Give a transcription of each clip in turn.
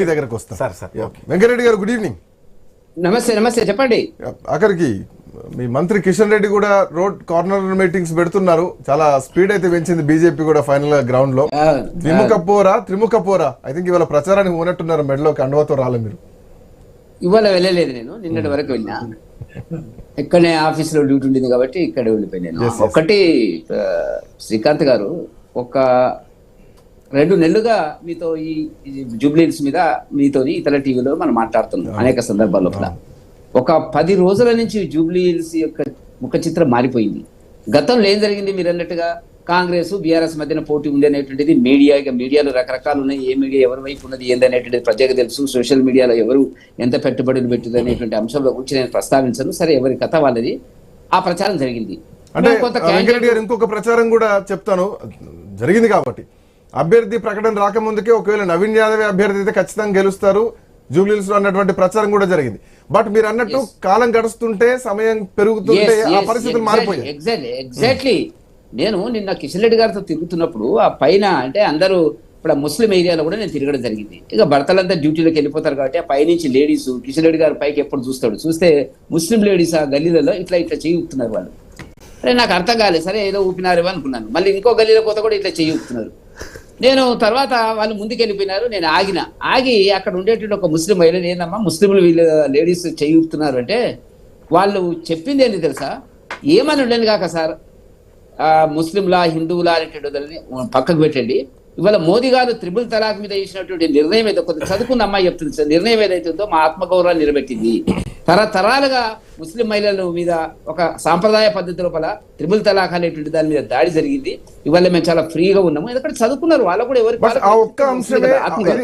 మీ దగ్గరకు వస్తా. వెంకరెడ్డి గారు గుడ్ ఈవినింగ్. నమస్తే. నమస్తే, చెప్పండి. ఆఖరికి మీ మంత్రి కిషన్ రెడ్డి కూడా రోడ్ కార్నర్ మీటింగ్స్ పెడుతున్నారు. చాలా స్పీడ్ అయితే పెంచింది బీజేపీ కూడా ఫైనల్ గా గ్రౌండ్ లో. త్రిముఖ పోరా ఐ థింక్ ఇవాళ ప్రచారానికి ఉన్నట్టున్నారు. మెడలో కండువాతో రాలే మీరు. ఇవాళ వెళ్ళలేదు, నేను నిన్నటి వరకు వెళ్ళినా. ఇక్కడనే ఆఫీస్ లో డ్యూటీ ఉండేది కాబట్టి ఇక్కడే వెళ్ళిపోయినాను. ఒకటి శ్రీకాంత్ గారు, ఒక 2 నెలలుగా మీతో ఈ జూబ్లీహిల్స్ మీద మీతోని ఇతర టీవీలో మనం మాట్లాడుతున్నాం అనేక సందర్భాల్లో. ఒక 10 రోజుల నుంచి జూబ్లీహిల్స్ యొక్క ముఖ చిత్రం మారిపోయింది. గతంలో ఏం జరిగింది మీరు అన్నట్టుగా, కాంగ్రెస్ బీఆర్ఎస్ మధ్యన పోటీ ఉంది అనేటువంటిది మీడియాలో రకరకాలు ఉన్నాయి. ఏ మీడియా ఎవరి వైపు ఉన్నది ఏందనేటువంటిది ప్రజలకు తెలుసు. సోషల్ మీడియాలో ఎవరు ఎంత పెట్టుబడులు పెట్టింది అనేటువంటి అంశంలో గురించి నేను ప్రస్తావించను. సరే, ఎవరి కథ వాళ్ళది. ఆ ప్రచారం జరిగింది. అంటే ఇంకొక ప్రచారం కూడా చెప్తాను జరిగింది కాబట్టి, అభ్యర్థి ప్రకటన రాకముందుకే ఒకవేళ నవీన్ యాదవ్ అభ్యర్థి అయితే ఖచ్చితంగా గెలుస్తారు జూబ్లీహిల్స్ లో అన్నటువంటి ప్రచారం కూడా జరిగింది. బట్ మీరు అన్నట్టు కాలం గడుస్తుంటే, సమయం పెరుగుతుంటే ఆ పరిస్థితులు మారిపోయాయి. ఎగ్జాక్ట్లీ. నేను నిన్న కిషన్ రెడ్డి గారితో తిరుగుతున్నప్పుడు ఆ పైన అంటే అందరూ ఇప్పుడు ముస్లిం ఏరియాలో కూడా నేను తిరగడం జరిగింది. ఇక భర్తలంతా డ్యూటీలోకి వెళ్ళిపోతారు కాబట్టి ఆ పైనుంచి లేడీస్ కిషన్ రెడ్డి గారు పైకి ఎప్పుడు చూస్తే ముస్లిం లేడీస్ ఆ గల్లీలలో ఇట్లా చేయి ఊపుతున్నారు వాళ్ళు. అరే నాకు అర్థం కాలేదు. సరే ఏదో ఊపినారేమో అనుకున్నాను. మళ్ళీ ఇంకో గల్లీలో పోతే కూడా ఇట్లా చేయి ఊపుతున్నారు. నేను తర్వాత వాళ్ళు ముందుకు వెళ్ళిపోయినారు. నేను ఆగి అక్కడ ఉండేటువంటి ఒక ముస్లిం మహిళ, ఏందమ్మా ముస్లింలు వీళ్ళు లేడీస్ చేయి ఊపుతున్నారు అంటే, వాళ్ళు చెప్పింది ఏంటి తెలుసా, ఏమని ఉండేది కాక సార్, ముస్లింలా హిందువులా అనేటువంటి పక్కకు పెట్టండి. ఇవాళ మోదీ గారు త్రిబుల్ తలాక్ మీద చేసినటువంటి నిర్ణయం ఏదో, కొంత చదువుకున్న అమ్మాయి చెప్తుంది సార్, నిర్ణయం ఏదైతే ఉందో మా ఆత్మగౌరవాన్ని నిలబెట్టింది. తరతరాలుగా ముస్లిం మహిళల మీద ఒక సాంప్రదాయ పద్ధతి లోపల త్రిబుల్ తలాక్ అనేటువంటి దాని మీద దాడి జరిగింది. ఇవాళ మేము చాలా ఫ్రీగా ఉన్నాము. ఎందుకంటే చదువుకున్నారు వాళ్ళు కూడా.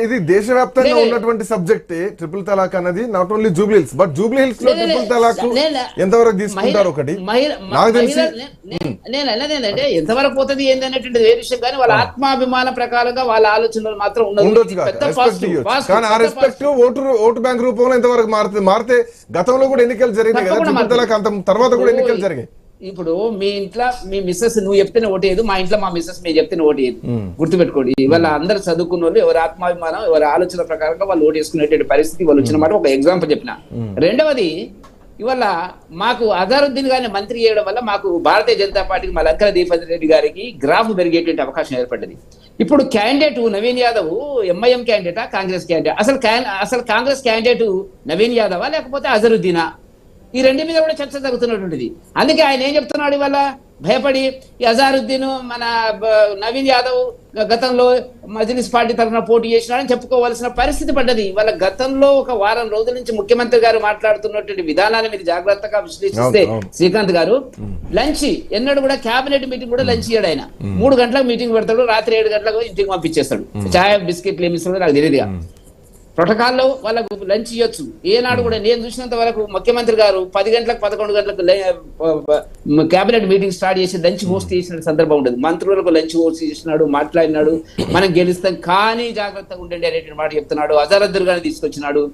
ఇది దేశవ్యాప్తంగా ఉన్నటువంటి సబ్జెక్ట్ ట్రిపుల్ తలాక్ అనేది, not only Jubilee Hills but Jubilee Hills లో ట్రిపుల్ తలాక్ ఎంతవరకు తీసుకుంటారు ఒకటి నాకు తెలిసి. నేను అన్నది ఏంటంటే ఎంతవరకు పోతుంది ఏంది అనేటువంటిది వేరే విషయం, కానీ వాళ్ళ ఆత్మాభిమాన ప్రకారంగా వాళ్ళ ఆలోచనలు మాత్రం ఉండొచ్చు. కానీ ఆ రెస్పెక్ట్ ఓటు బ్యాంక్ రూపంలో ఎంతవరకు మారితే, గతంలో కూడా ఎన్నికలు జరిగినాయి కదా, ట్రిపుల్ తలాక్ అంత తర్వాత కూడా ఎన్నికలు జరిగాయి. ఇప్పుడు మీ ఇంట్లో మీ మిస్సెస్ నువ్వు చెప్తేనే ఓటేయదు, మా ఇంట్లో మా మిస్సెస్ మేము చెప్తేనే ఓటేయదు. గుర్తుపెట్టుకోండి, ఇవాళ అందరు చదువుకున్న వాళ్ళు ఎవరి ఆత్మాభిమానం ఎవరి ఆలోచన ప్రకారంగా వాళ్ళు ఓటేసుకునేటువంటి పరిస్థితి వాళ్ళు వచ్చిన మాట ఒక ఎగ్జాంపుల్ చెప్పిన. రెండవది, ఇవాళ మాకు అజారుద్దీన్ గారిని మంత్రి చేయడం వల్ల మాకు భారతీయ జనతా పార్టీకి మా లంకల దీపక్ రెడ్డి గారికి గ్రాఫ్ పెరిగేటువంటి అవకాశం ఏర్పడ్డది. ఇప్పుడు క్యాండిడేట్ నవీన్ యాదవ్ ఎంఐఎం క్యాండిడేటా కాంగ్రెస్ క్యాండిడేట్? అసలు కాంగ్రెస్ క్యాండిడేట్ నవీన్ యాదవా లేకపోతే అజరుద్దీనా? ఈ రెండు మీద కూడా చర్చ జరుగుతున్నటువంటిది. అందుకే ఆయన ఏం చెప్తున్నాడు, ఇవాళ భయపడి అజారుద్దీన్ మన నవీన్ యాదవ్ గతంలో మజ్లిస్ పార్టీ తరఫున పోటీ చేసినాడని చెప్పుకోవాల్సిన పరిస్థితి పడ్డది. వాళ్ళ గతంలో ఒక వారం రోజుల నుంచి ముఖ్యమంత్రి గారు మాట్లాడుతున్నటువంటి విధానాన్ని మీరు జాగ్రత్తగా విశ్లేషిస్తే శ్రీకాంత్ గారు, లంచ్ ఎన్నడూ కూడా క్యాబినెట్ మీటింగ్ కూడా లంచ్ ఇయ్యాడు ఆయన. 3 గంటలకు మీటింగ్ పెడతాడు, రాత్రి 7 గంటలకు ఇంటికి పంపించేస్తాడు. చాయ్ బిస్కెట్లు ఏమి ఇస్తాడో నాకు తెలియదుగా. ప్రోటోకాల్లో వాళ్ళకు లంచ్ ఇవ్వచ్చు. ఏనాడు కూడా నేను చూసినంత వరకు ముఖ్యమంత్రి గారు 10 గంటలకు 11 గంటలకు కేబినెట్ మీటింగ్ స్టార్ట్ చేసి లంచ్ హోస్ట్ చేసిన సందర్భం ఉండదు. మంత్రులకు లంచ్ హోస్ట్ చేసినాడు, మాట్లాడినాడు, మనం గెలుస్తాం కానీ జాగ్రత్తగా ఉండండి అనేటువంటి మాట చెప్తున్నాడు. అజారుద్దీన్ గారిని తీసుకొచ్చినాడు,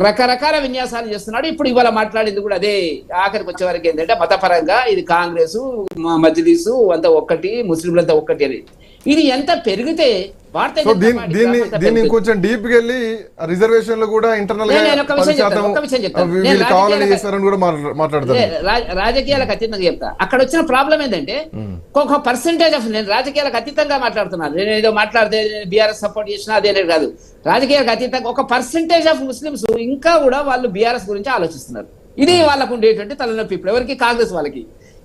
రకరకాల విన్యాసాలు చేస్తున్నాడు. ఇప్పుడు ఇవాళ మాట్లాడింది కూడా అదే. ఆఖరికి వచ్చే వరకు ఏంటంటే మతపరంగా ఇది కాంగ్రెస్ మజ్లిస్ అంతా ఒక్కటి, ముస్లింలంతా ఒక్కటి అని. ఇది ఎంత పెరిగితే దీన్ని కొంచెం డీప్ గా వెళ్ళి రిజర్వేషన్ లో కూడా ఇంటర్నల్ రాజకీయాలకు అతీతంగా చెప్తా. అక్కడ వచ్చిన ప్రాబ్లం ఏంటంటే ఒక పర్సెంటేజ్ ఆఫ్, నేను రాజకీయాలకు అతీతంగా మాట్లాడుతున్నాను. నేను ఏదో మాట్లాడితే బీఆర్ఎస్ సపోర్ట్ చేసినా అదేనే కాదు. రాజకీయాలకు అతీతంగా ఒక పర్సెంటేజ్ ఆఫ్ ముస్లిమ్స్ ఇంకా కూడా వాళ్ళు బీఆర్ఎస్ గురించి ఆలోచిస్తున్నారు. ఇది వాళ్ళకు ఉండేటువంటి తలనొప్పి. ఇప్పుడు ఎవరికి? కాంగ్రెస్ వాళ్ళకి.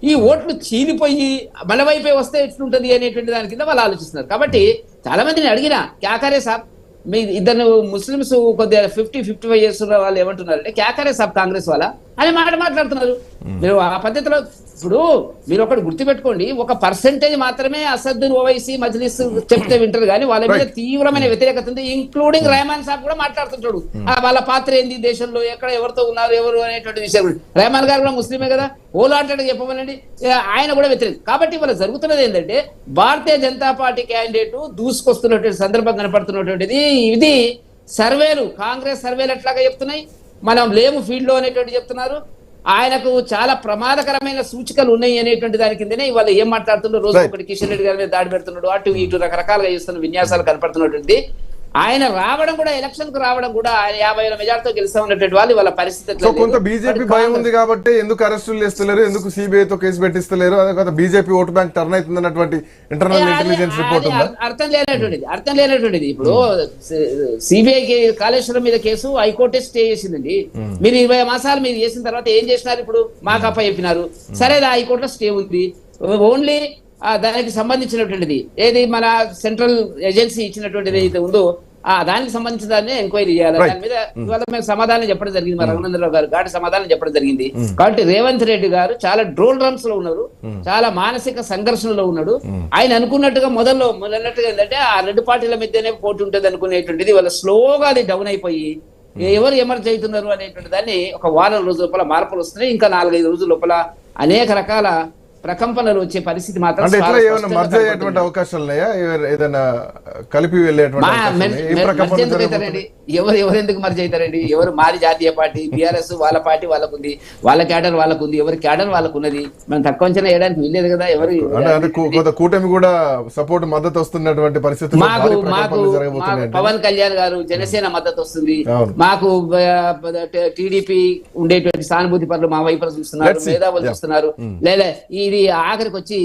ఈ ఓట్లు చీలిపోయి మన వైపే వస్తే ఎట్లుంటది అనేటువంటి దాని కింద వాళ్ళు ఆలోచిస్తున్నారు. కాబట్టి చాలా మందిని అడిగినా క్యాకరే సాబ్, మీ ఇద్దరు ముస్లిమ్స్ కొద్దిగా 50-55 ఇయర్స్ వాళ్ళు ఏమంటున్నారంటే క్యాకరే సాబ్ కాంగ్రెస్ వాళ్ళ అని మాట్లాడుతున్నారు. మీరు ఆ పద్ధతిలో ఇప్పుడు మీరు ఒకటి గుర్తుపెట్టుకోండి, ఒక పర్సెంటేజ్ మాత్రమే అసదుద్దీన్ ఓవైసీ మజ్లిస్ చెప్తే వింటారు కానీ వాళ్ళ మీద తీవ్రమైన వ్యతిరేకత ఉంది. ఇంక్లూడింగ్ రెహమాన్ సాబ్ కూడా మాట్లాడుతుంటాడు. వాళ్ళ పాత్ర ఏంది దేశంలో, ఎక్కడ ఎవరితో ఉన్నారు ఎవరు అనేటువంటి విషయం. రెహమాన్ గారు కూడా ముస్లిమే కదా, ఓలాంటాడు చెప్పమనండి, ఆయన కూడా వ్యతిరేకం. కాబట్టి ఇవాళ జరుగుతున్నది ఏంటంటే భారతీయ జనతా పార్టీ క్యాండిడేట్ దూసుకొస్తున్నటువంటి సందర్భం కనపడుతున్నటువంటిది. ఇది సర్వేలు, కాంగ్రెస్ సర్వేలు ఎట్లాగా చెప్తున్నాయి, మనం లేము ఫీల్డ్ లో అనేటువంటి చెప్తున్నారు. ఆయనకు చాలా ప్రమాదకరమైన సూచికలు ఉన్నాయి అనేటువంటి దాని కిందనే ఇవాళ ఏం మాట్లాడుతున్నాడు. రోజు ఒకటి కిషన్ రెడ్డి గారి మీద దాడి పెడుతున్నాడు, అటు ఇటు రకరకాలుగా చేస్తున్న విన్యాసాలు కనపడుతున్నటువంటి. ఆయన రావడం కూడా ఎలక్షన్ కు రావడం కూడా ఆయన 50,000 మెజార్టీతో గెలుస్తా ఉన్నటువంటి వాళ్ళు వాళ్ళ పరిస్థితి ఎట్లా సో కొంత లేదు. బీజేపీ బట్ భయం ఉంది కాబట్టి ఎందుకు అరెస్టులు చేస్తలేరు, ఎందుకు సిబిఐతో కేసు పెట్టిస్తలేరు, అదే కొంత బీజేపీ ఓటు బ్యాంక్ టర్న్ అవుతుంది అన్నటువంటి ఇంటర్నల్ ఇంటెలిజెన్స్ రిపోర్ట్ ఉందా? అర్థం లేనటువంటిది ఇప్పుడు సిబిఐకి కాళేశ్వరం మీద కేసు హైకోర్టే స్టే చేసిందండి. మీరు 20 మాసాలు మీరు చేసిన తర్వాత ఏం చేసినారు? ఇప్పుడు మాకు అప్ప చెప్పినారు, సరే హైకోర్టులో స్టే ఉంది. ఓన్లీ దానికి సంబంధించినటువంటిది ఏది మన సెంట్రల్ ఏజెన్సీ ఇచ్చినటువంటిది ఏదైతే ఉందో దానికి సంబంధించిన దాన్ని ఎంక్వైరీ చేయాలి. దాని మీద ఇవాళ మేము సమాధానం చెప్పడం జరిగింది, మా రఘునందనరావు గారు ఘాటి సమాధానం చెప్పడం జరిగింది. కాబట్టి రేవంత్ రెడ్డి గారు చాలా డ్రోల్ రన్స్ లో ఉన్నారు, చాలా మానసిక సంఘర్షణలో ఉన్నాడు. ఆయన అనుకున్నట్టుగా మొదలన్నట్టుగా ఏంటంటే ఆ రెండు పార్టీల మధ్యనే పోటీ ఉంటుంది అనుకునేటువంటిది వాళ్ళ స్లోగా అది డౌన్ అయిపోయి ఎవరు ఎమర్జ్ అవుతున్నారు అనేటువంటి దాన్ని ఒక వారం రోజుల లోపల మార్పులు వస్తున్నాయి. ఇంకా 4-5 రోజుల లోపల అనేక రకాల ప్రకంపనలు వచ్చే పరిస్థితి మాత్రం అంటే ఇట్లా ఏమైనా మర్జ్ అయ్యేటువంటి అవకాశాలు ఉన్నాయా? ఏదైనా కలిపి వెళ్ళేటువంటి అవకాశాలు ఉన్నాయా? ఏం ప్రకంపనలు జరుగుతున్నాయి? ఎవరు ఎందుకు మర్జ్ అవుతారండి? ఎవరు మాది జాతీయ పార్టీ, బీఆర్ఎస్ వాళ్ళ పార్టీ వాళ్ళకు ఉంది, వాళ్ళ క్యాడర్ వాళ్ళకు ఉంది, ఎవరి క్యాడర్ వాళ్ళకు ఉన్నది. మనం తక్కువ అంచనా వేయడానికి వీల్లేదు కదా. ఎవరు అంటే కొంత కూటమి కూడా సపోర్ట్ మద్దతు వస్తున్నటువంటి పరిస్థితులు మాకు పవన్ కళ్యాణ్ గారు జనసేన మద్దతు వస్తుంది, మాకు టీడీపీ ఉండేటువంటి సానుభూతి పనులు మా వైపు చూస్తున్నారు, మేధావులు చూస్తున్నారు. లేదా ఇది ఆఖరికి వచ్చి